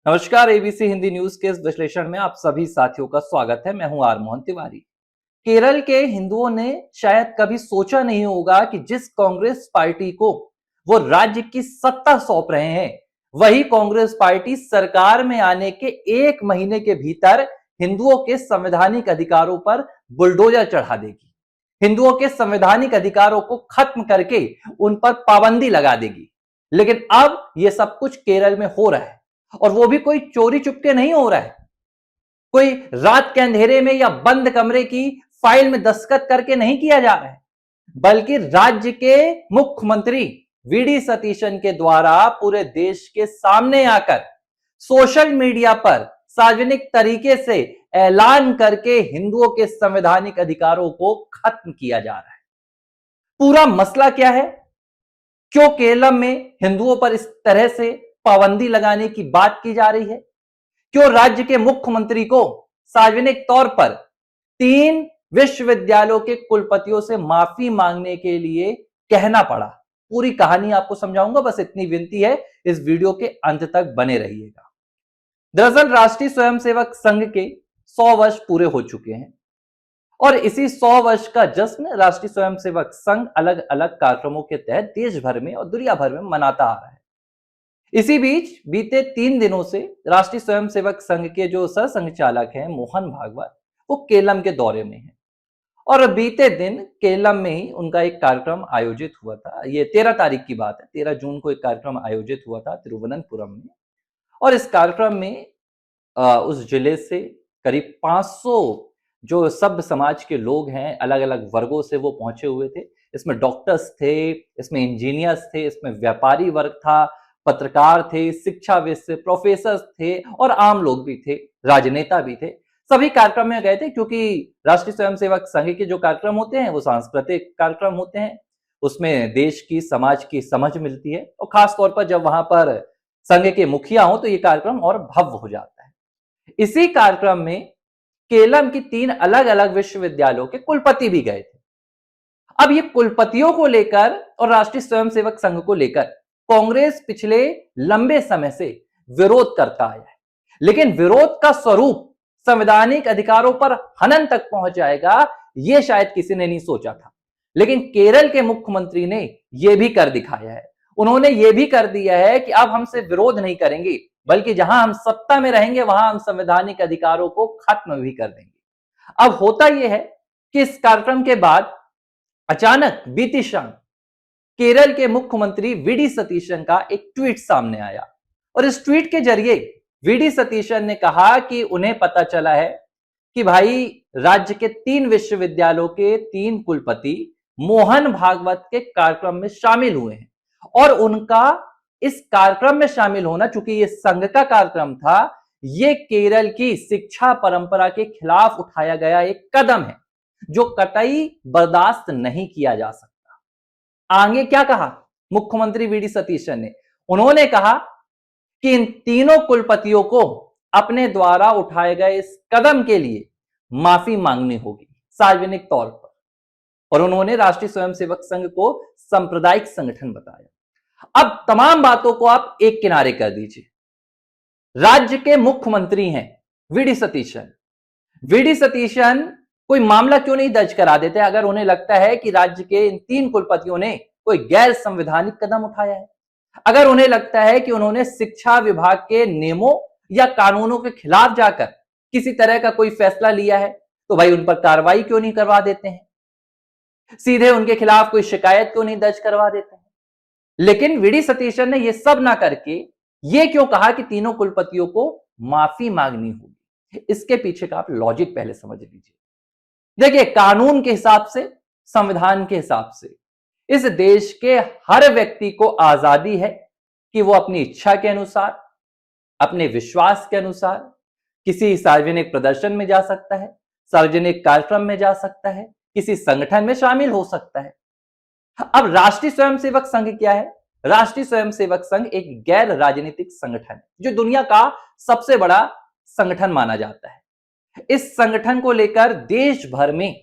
नमस्कार। ABC Hindi news के इस विश्लेषण में आप सभी साथियों का स्वागत है। मैं हूं आर मोहन तिवारी। केरल के हिंदुओं ने शायद कभी सोचा नहीं होगा कि जिस कांग्रेस पार्टी को वो राज्य की सत्ता सौंप रहे हैं, वही कांग्रेस पार्टी सरकार में आने के एक महीने के भीतर हिंदुओं के संवैधानिक अधिकारों पर बुलडोजर चढ़ा देगी, हिंदुओं के संवैधानिक अधिकारों को खत्म करके उन पर पाबंदी लगा देगी। लेकिन अब यह सब कुछ केरल में हो रहा है, और वो भी कोई चोरी चुपके नहीं हो रहा है, कोई रात के अंधेरे में या बंद कमरे की फाइल में दस्तखत करके नहीं किया जा रहा है, बल्कि राज्य के मुख्यमंत्री वीडी सतीशन के द्वारा पूरे देश के सामने आकर सोशल मीडिया पर सार्वजनिक तरीके से ऐलान करके हिंदुओं के संवैधानिक अधिकारों को खत्म किया जा रहा है। पूरा मसला क्या है? क्यों केरल में हिंदुओं पर इस तरह से पाबंदी लगाने की बात की जा रही है? क्यों राज्य के मुख्यमंत्री को सार्वजनिक तौर पर 3 विश्वविद्यालयों के कुलपतियों से माफी मांगने के लिए कहना पड़ा? पूरी कहानी आपको समझाऊंगा, बस इतनी विनती है, इस वीडियो के अंत तक बने रहिएगा। दरअसल राष्ट्रीय स्वयंसेवक संघ के 100 वर्ष पूरे हो चुके हैं, और इसी 100 वर्ष का जश्न राष्ट्रीय स्वयंसेवक संघ अलग अलग कार्यक्रमों के तहत देश भर में और दुनिया भर में मनाता आ रहा है। इसी बीच बीते 3 दिनों से राष्ट्रीय स्वयंसेवक संघ के जो सह संघचालक हैं मोहन भागवत, वो केरल के दौरे में हैं, और बीते दिन केरल में ही उनका एक कार्यक्रम आयोजित हुआ था। ये 13 तारीख की बात है, 13 जून को एक कार्यक्रम आयोजित हुआ था तिरुवनंतपुरम में, और इस कार्यक्रम में उस जिले से करीब 500 जो सभ्य समाज के लोग हैं, अलग अलग वर्गों से वो पहुंचे हुए थे। इसमें डॉक्टर्स थे, इसमें इंजीनियर्स थे, इसमें व्यापारी वर्ग था, पत्रकार थे, शिक्षाविद थे, प्रोफेसर थे, और आम लोग भी थे, राजनेता भी थे। सभी कार्यक्रम में गए थे, क्योंकि राष्ट्रीय स्वयंसेवक संघ के जो कार्यक्रम होते हैं वो सांस्कृतिक कार्यक्रम होते हैं। उसमें देश की, समाज की समझ मिलती है, और खास तौर पर जब वहां पर संघ के मुखिया हो तो ये कार्यक्रम और भव्य हो जाता है। इसी कार्यक्रम में केरल की 3 अलग अलग विश्वविद्यालयों के कुलपति भी गए थे। अब ये कुलपतियों को लेकर और राष्ट्रीय स्वयंसेवक संघ को लेकर कांग्रेस पिछले लंबे समय से विरोध करता आया है, लेकिन विरोध का स्वरूप संवैधानिक अधिकारों पर हनन तक पहुंच जाएगा, यह शायद किसी ने नहीं सोचा था। लेकिन केरल के मुख्यमंत्री ने यह भी कर दिखाया है। उन्होंने यह भी कर दिया है कि अब हमसे विरोध नहीं करेंगे, बल्कि जहां हम सत्ता में रहेंगे वहां हम संवैधानिक अधिकारों को खत्म भी कर देंगे। अब होता यह है कि इस कार्यक्रम के बाद अचानक बीती शाम केरल के मुख्यमंत्री वीडी सतीशन का एक ट्वीट सामने आया, और इस ट्वीट के जरिए वीडी सतीशन ने कहा कि उन्हें पता चला है कि भाई राज्य के 3 विश्वविद्यालयों के 3 कुलपति मोहन भागवत के कार्यक्रम में शामिल हुए हैं, और उनका इस कार्यक्रम में शामिल होना, चूंकि यह संघ का कार्यक्रम था, यह केरल की शिक्षा परंपरा के खिलाफ उठाया गया एक कदम है जो कतई बर्दाश्त नहीं किया जा सकता। आगे क्या कहा मुख्यमंत्री वीडी सतीशन ने? उन्होंने कहा कि इन तीनों कुलपतियों को अपने द्वारा उठाए गए इस कदम के लिए माफी मांगनी होगी सार्वजनिक तौर पर, और उन्होंने राष्ट्रीय स्वयंसेवक संघ को सांप्रदायिक संगठन बताया। अब तमाम बातों को आप एक किनारे कर दीजिए। राज्य के मुख्यमंत्री हैं वीडी सतीशन। वीडी सतीशन कोई मामला क्यों नहीं दर्ज करा देते अगर उन्हें लगता है कि राज्य के इन 3 कुलपतियों ने कोई गैर संवैधानिक कदम उठाया है? अगर उन्हें लगता है कि उन्होंने शिक्षा विभाग के नियमों या कानूनों के खिलाफ जाकर किसी तरह का कोई फैसला लिया है, तो भाई उन पर कार्रवाई क्यों नहीं करवा देते हैं? सीधे उनके खिलाफ कोई शिकायत क्यों नहीं दर्ज करवा देते हैं? लेकिन वीडी सतीशन ने यह सब ना करके यह क्यों कहा कि तीनों कुलपतियों को माफी मांगनी होगी? इसके पीछे का आप लॉजिक पहले समझ लीजिए। देखिए, कानून के हिसाब से, संविधान के हिसाब से इस देश के हर व्यक्ति को आजादी है कि वो अपनी इच्छा के अनुसार, अपने विश्वास के अनुसार किसी सार्वजनिक प्रदर्शन में जा सकता है, सार्वजनिक कार्यक्रम में जा सकता है, किसी संगठन में शामिल हो सकता है। अब राष्ट्रीय स्वयंसेवक संघ क्या है? राष्ट्रीय स्वयंसेवक संघ एक गैर राजनीतिक संगठन है जो दुनिया का सबसे बड़ा संगठन माना जाता है। इस संगठन को लेकर देश भर में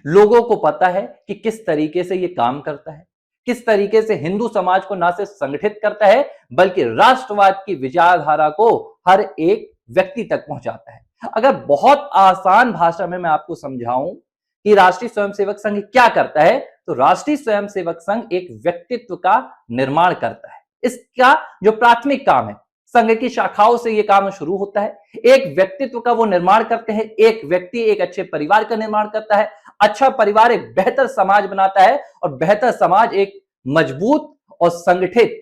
लोगों को पता है कि किस तरीके से यह काम करता है, किस तरीके से हिंदू समाज को ना सिर्फ संगठित करता है बल्कि राष्ट्रवाद की विचारधारा को हर एक व्यक्ति तक पहुंचाता है। अगर बहुत आसान भाषा में मैं आपको समझाऊं कि राष्ट्रीय स्वयंसेवक संघ क्या करता है, तो राष्ट्रीय स्वयंसेवक संघ एक व्यक्तित्व का निर्माण करता है। इसका जो प्राथमिक काम है, संघ की शाखाओं से यह काम शुरू होता है। एक व्यक्तित्व का वो निर्माण करते हैं। एक व्यक्ति एक अच्छे परिवार का निर्माण करता है। अच्छा परिवार एक बेहतर समाज बनाता है और बेहतर समाज एक मजबूत और संगठित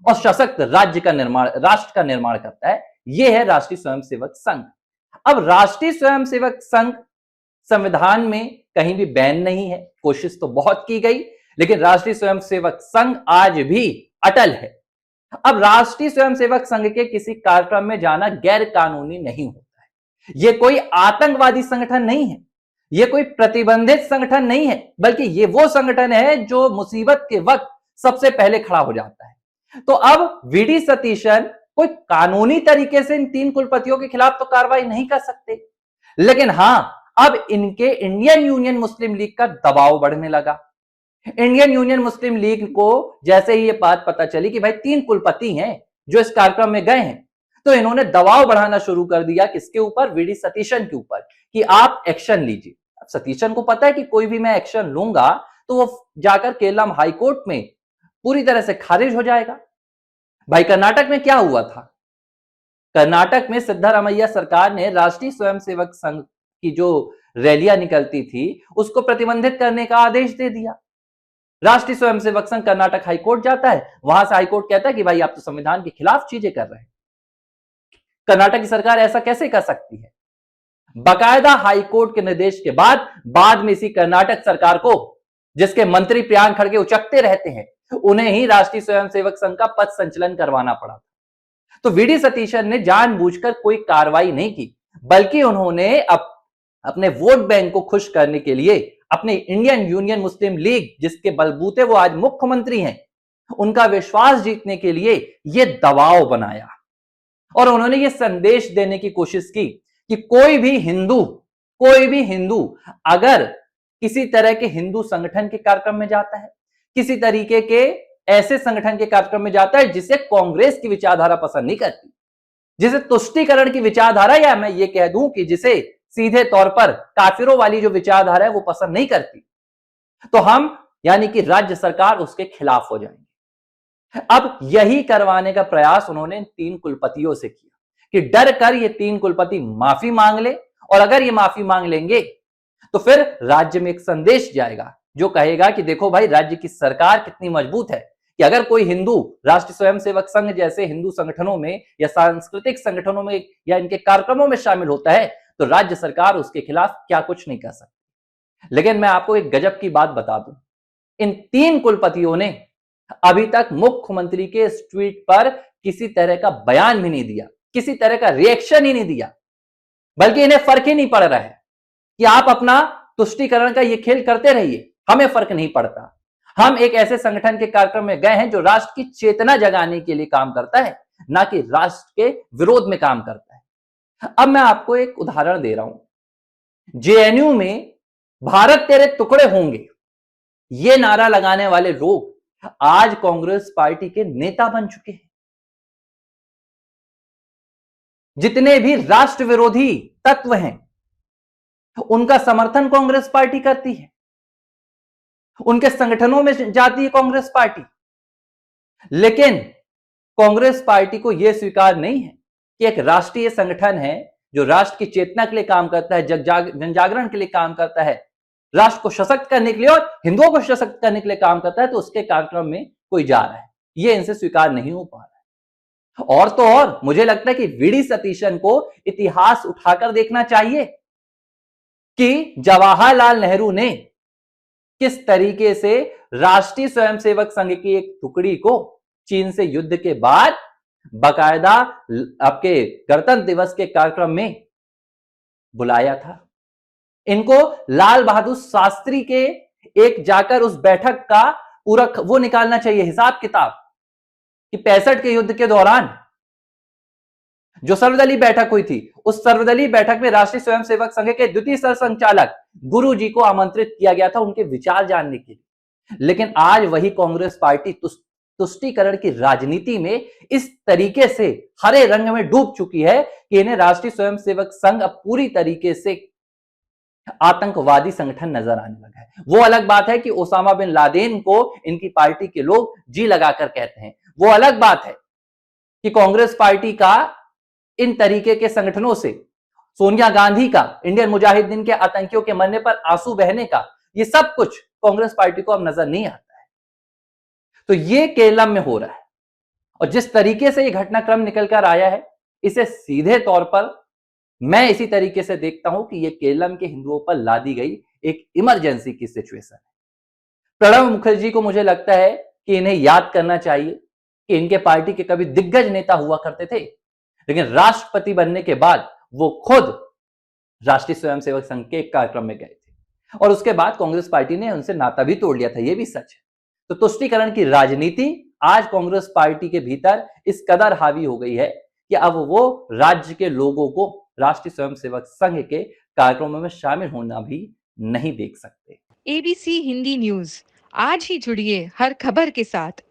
और सशक्त राज्य का निर्माण, राष्ट्र का निर्माण करता है। यह है राष्ट्रीय स्वयंसेवक संघ। अब राष्ट्रीय स्वयंसेवक संघ संविधान में कहीं भी बैन नहीं है। कोशिश तो बहुत की गई, लेकिन राष्ट्रीय स्वयंसेवक संघ आज भी अटल है। अब राष्ट्रीय स्वयंसेवक संघ के किसी कार्यक्रम में जाना गैर कानूनी नहीं होता है। यह कोई आतंकवादी संगठन नहीं है, यह कोई प्रतिबंधित संगठन नहीं है, बल्कि यह वो संगठन है जो मुसीबत के वक्त सबसे पहले खड़ा हो जाता है। तो अब वीडी सतीशन कोई कानूनी तरीके से इन 3 कुलपतियों के खिलाफ तो कार्रवाई नहीं कर सकते, लेकिन हां, अब इनके इंडियन यूनियन मुस्लिम लीग का दबाव बढ़ने लगा। इंडियन यूनियन मुस्लिम लीग को जैसे ही ये बात पता चली कि भाई 3 कुलपति हैं जो इस कार्यक्रम में गए हैं, तो इन्होंने दबाव बढ़ाना शुरू कर दिया। किसके ऊपर? वीडी सतीशन के ऊपर, कि आप एक्शन लीजिए। अब सतीशन को पता है कि कोई भी मैं एक्शन लूंगा तो वो जाकर केरलम हाईकोर्ट में पूरी तरह से खारिज हो जाएगा। भाई कर्नाटक में क्या हुआ था? कर्नाटक में सिद्धारामैया सरकार ने राष्ट्रीय स्वयंसेवक संघ की जो रैलियां निकलती थी उसको प्रतिबंधित करने का आदेश दे दिया। राष्ट्रीय स्वयंसेवक संघ कर्नाटक हाईकोर्ट जाता है, वहां से हाईकोर्ट कहता है कि भाई आप तो संविधान के खिलाफ चीजें कर रहे हैं। कर्नाटक की सरकार ऐसा कैसे कर सकती है? बाकायदा हाईकोर्ट के निर्देश के बाद में इसी कर्नाटक सरकार को, जिसके मंत्री प्रियांक खड़गे उचकते रहते हैं, उन्हें ही राष्ट्रीय स्वयंसेवक संघ का पद संचलन करवाना पड़ा। तो वीडी सतीशन ने जानबूझकर कोई कार्रवाई नहीं की, बल्कि उन्होंने अपने वोट बैंक को खुश करने के लिए अपने इंडियन यूनियन मुस्लिम लीग, जिसके बलबूते वो आज मुख्यमंत्री हैं, उनका विश्वास जीतने के लिए यह दबाव बनाया। और उन्होंने यह संदेश देने की कोशिश की कि कोई भी हिंदू अगर किसी तरह के हिंदू संगठन के कार्यक्रम में जाता है, किसी तरीके के ऐसे संगठन के कार्यक्रम में जाता है जिसे कांग्रेस की विचारधारा पसंद नहीं करती, जिसे तुष्टीकरण की विचारधारा, या मैं ये कह दूं कि जिसे सीधे तौर पर काफिरों वाली जो विचारधारा है वो पसंद नहीं करती, तो हम यानी कि राज्य सरकार उसके खिलाफ हो जाएंगे। अब यही करवाने का प्रयास उन्होंने 3 कुलपतियों से किया कि डर कर ये 3 कुलपति माफी मांग ले, और अगर ये माफी मांग लेंगे तो फिर राज्य में एक संदेश जाएगा जो कहेगा कि देखो भाई, राज्य की सरकार कितनी मजबूत है कि अगर कोई हिंदू राष्ट्रीय स्वयंसेवक संघ जैसे हिंदू संगठनों में या सांस्कृतिक संगठनों में या इनके कार्यक्रमों में शामिल होता है तो राज्य सरकार उसके खिलाफ क्या कुछ नहीं कर सकती। लेकिन मैं आपको एक गजब की बात बता दूं, इन 3 कुलपतियों ने अभी तक मुख्यमंत्री के इस ट्वीट पर किसी तरह का बयान भी नहीं दिया, किसी तरह का रिएक्शन ही नहीं दिया, बल्कि इन्हें फर्क ही नहीं पड़ रहा है कि आप अपना तुष्टीकरण का ये खेल करते रहिए, हमें फर्क नहीं पड़ता। हम एक ऐसे संगठन के कार्यक्रम में गए हैं जो राष्ट्र की चेतना जगाने के लिए काम करता है, ना कि राष्ट्र के विरोध में काम करता है। अब मैं आपको एक उदाहरण दे रहा हूं। जेएनयू में भारत तेरे टुकड़े होंगे, ये नारा लगाने वाले लोग आज कांग्रेस पार्टी के नेता बन चुके हैं। जितने भी राष्ट्र विरोधी तत्व हैं उनका समर्थन कांग्रेस पार्टी करती है, उनके संगठनों में जाती है कांग्रेस पार्टी। लेकिन कांग्रेस पार्टी को यह स्वीकार नहीं है कि एक राष्ट्रीय संगठन है जो राष्ट्र की चेतना के लिए काम करता है, जनजागरण के लिए काम करता है, राष्ट्र को सशक्त करने के लिए और हिंदुओं को सशक्त करने के लिए काम करता है, तो उसके कार्यक्रम में कोई जा रहा है, यह इनसे स्वीकार नहीं हो पा रहा है। और तो और मुझे लगता है कि वीडी सतीशन को इतिहास उठाकर देखना चाहिए कि जवाहरलाल नेहरू ने किस तरीके से राष्ट्रीय स्वयंसेवक संघ की एक टुकड़ी को चीन से युद्ध के बाद बाकायदा आपके गणतंत्र दिवस के कार्यक्रम में बुलाया था। इनको लाल बहादुर शास्त्री के एक जाकर उस बैठक का पूरा वो निकालना चाहिए हिसाब किताब कि 65 के युद्ध के दौरान जो सर्वदलीय बैठक हुई थी, उस सर्वदलीय बैठक में राष्ट्रीय स्वयंसेवक संघ के द्वितीय सरसंघचालक गुरु जी को आमंत्रित किया गया था उनके विचार जानने के लिए। लेकिन आज वही कांग्रेस पार्टी तुष्टीकरण की राजनीति में इस तरीके से हरे रंग में डूब चुकी है कि इन्हें राष्ट्रीय स्वयंसेवक संघ अब पूरी तरीके से आतंकवादी संगठन नजर आने लगा है। वो अलग बात है कि ओसामा बिन लादेन को इनकी पार्टी के लोग जी लगाकर कहते हैं। वो अलग बात है कि कांग्रेस पार्टी का इन तरीके के संगठनों से सोनिया गांधी का, इंडियन मुजाहिदीन के आतंकियों के मरने पर आंसू बहने का, ये सब कुछ कांग्रेस पार्टी को अब नजर नहीं आता है। तो ये केरलम में हो रहा है और जिस तरीके से ये घटनाक्रम निकल कर आया है, इसे सीधे तौर पर मैं इसी तरीके से देखता हूं कि यह केरलम के हिंदुओं पर लादी गई एक इमरजेंसी की सिचुएशन है। प्रणब मुखर्जी को मुझे लगता है कि इन्हें याद करना चाहिए कि इनके पार्टी के कभी दिग्गज नेता हुआ करते थे, लेकिन राष्ट्रपति बनने के बाद वो खुद राष्ट्रीय स्वयंसेवक संघ के एक कार्यक्रम में गए थे और उसके बाद कांग्रेस पार्टी ने उनसे नाता भी तोड़ लिया था। यह भी सच है। तो तुष्टीकरण की राजनीति आज कांग्रेस पार्टी के भीतर इस कदर हावी हो गई है कि अब वो राज्य के लोगों को राष्ट्रीय स्वयंसेवक संघ के कार्यक्रमों में शामिल होना भी नहीं देख सकते। एबीसी हिंदी न्यूज, आज ही जुड़िए हर खबर के साथ